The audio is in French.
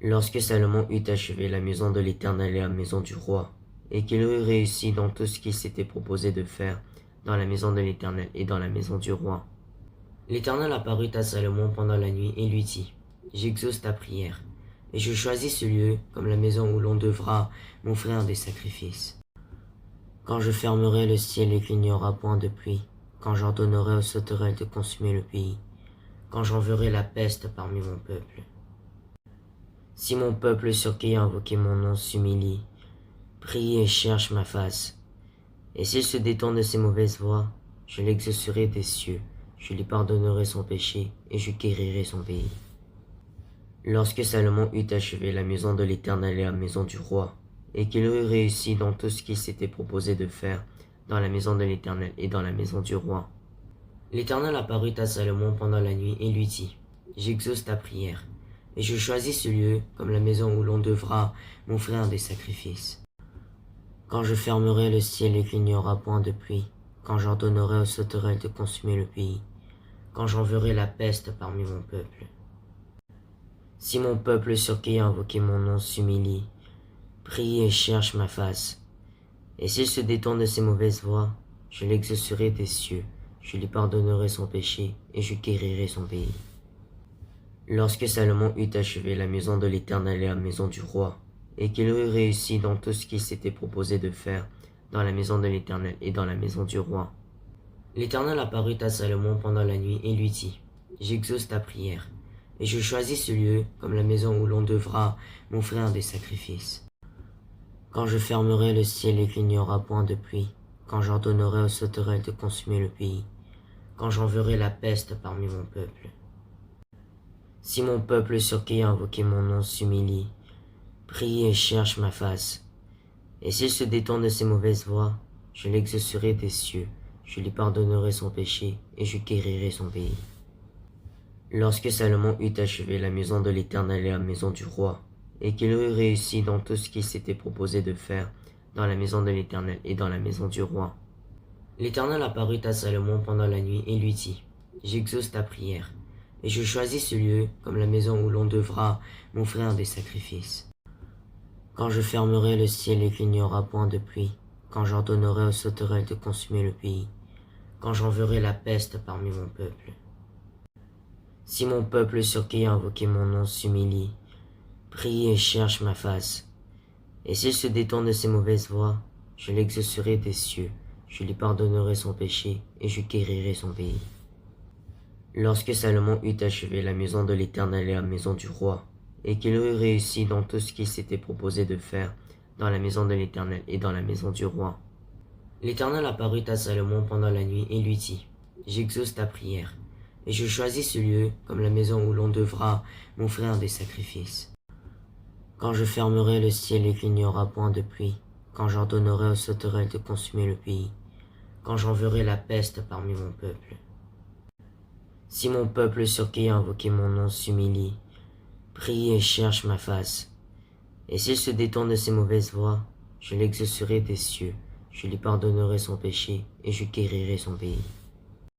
Lorsque Salomon eut achevé la maison de l'Éternel et la maison du roi, et qu'il eut réussi dans tout ce qu'il s'était proposé de faire dans la maison de l'Éternel et dans la maison du roi, l'Éternel apparut à Salomon pendant la nuit et lui dit: J'exauce ta prière, et je choisis ce lieu comme la maison où l'on devra m'offrir des sacrifices. Quand je fermerai le ciel et qu'il n'y aura point de pluie, quand j'ordonnerai aux sauterelles de consumer le pays, quand j'enverrai la peste parmi mon peuple. Si mon peuple sur qui a invoqué mon nom s'humilie, prie et cherche ma face, et s'il se détourne de ses mauvaises voies, je l'exaucerai des cieux, je lui pardonnerai son péché et je guérirai son pays. Lorsque Salomon eut achevé la maison de l'Éternel et la maison du roi, et qu'il eut réussi dans tout ce qu'il s'était proposé de faire dans la maison de l'Éternel et dans la maison du roi, l'Éternel apparut à Salomon pendant la nuit et lui dit: J'exauce ta prière, et je choisis ce lieu comme la maison où l'on devra m'offrir des sacrifices. Quand je fermerai le ciel et qu'il n'y aura point de pluie, quand j'ordonnerai aux sauterelles de consumer le pays, quand j'enverrai la peste parmi mon peuple. Si mon peuple sur qui a invoqué mon nom s'humilie, prie et cherche ma face, et s'il se détourne de ses mauvaises voies, je l'exaucerai des cieux, je lui pardonnerai son péché et je guérirai son pays. Lorsque Salomon eut achevé la maison de l'Éternel et la maison du roi, et qu'il eut réussi dans tout ce qu'il s'était proposé de faire dans la maison de l'Éternel et dans la maison du roi, l'Éternel apparut à Salomon pendant la nuit et lui dit: J'exauce ta prière, et je choisis ce lieu comme la maison où l'on devra m'offrir des sacrifices. Quand je fermerai le ciel et qu'il n'y aura point de pluie, quand j'ordonnerai aux sauterelles de consumer le pays, quand j'enverrai la peste parmi mon peuple. Si mon peuple sur qui a invoqué mon nom s'humilie, prie et cherche ma face, et s'il se détourne de ses mauvaises voies, je l'exaucerai des cieux, je lui pardonnerai son péché et je guérirai son pays. Lorsque Salomon eut achevé la maison de l'Éternel et la maison du roi, et qu'il eut réussi dans tout ce qu'il s'était proposé de faire dans la maison de l'Éternel et dans la maison du roi, l'Éternel apparut à Salomon pendant la nuit et lui dit: J'exauce ta prière, et je choisis ce lieu comme la maison où l'on devra m'offrir des sacrifices. Quand je fermerai le ciel et qu'il n'y aura point de pluie, quand j'ordonnerai aux sauterelles de consumer le pays, quand j'enverrai la peste parmi mon peuple. Si mon peuple sur qui a invoqué mon nom s'humilie, prie et cherche ma face, et s'il se détourne de ses mauvaises voies, je l'exaucerai des cieux, je lui pardonnerai son péché et je guérirai son pays. Lorsque Salomon eut achevé la maison de l'Éternel et la maison du roi, et qu'il eut réussi dans tout ce qu'il s'était proposé de faire dans la maison de l'Éternel et dans la maison du roi, l'Éternel apparut à Salomon pendant la nuit et lui dit: J'exauce ta prière, et je choisis ce lieu comme la maison où l'on devra m'offrir des sacrifices. Quand je fermerai le ciel et qu'il n'y aura point de pluie, quand j'ordonnerai aux sauterelles de consumer le pays, quand j'enverrai la peste parmi mon peuple. Si mon peuple sur qui a invoqué mon nom s'humilie, prie et cherche ma face, et s'il se détourne de ses mauvaises voies, je l'exaucerai des cieux, je lui pardonnerai son péché et je guérirai son pays.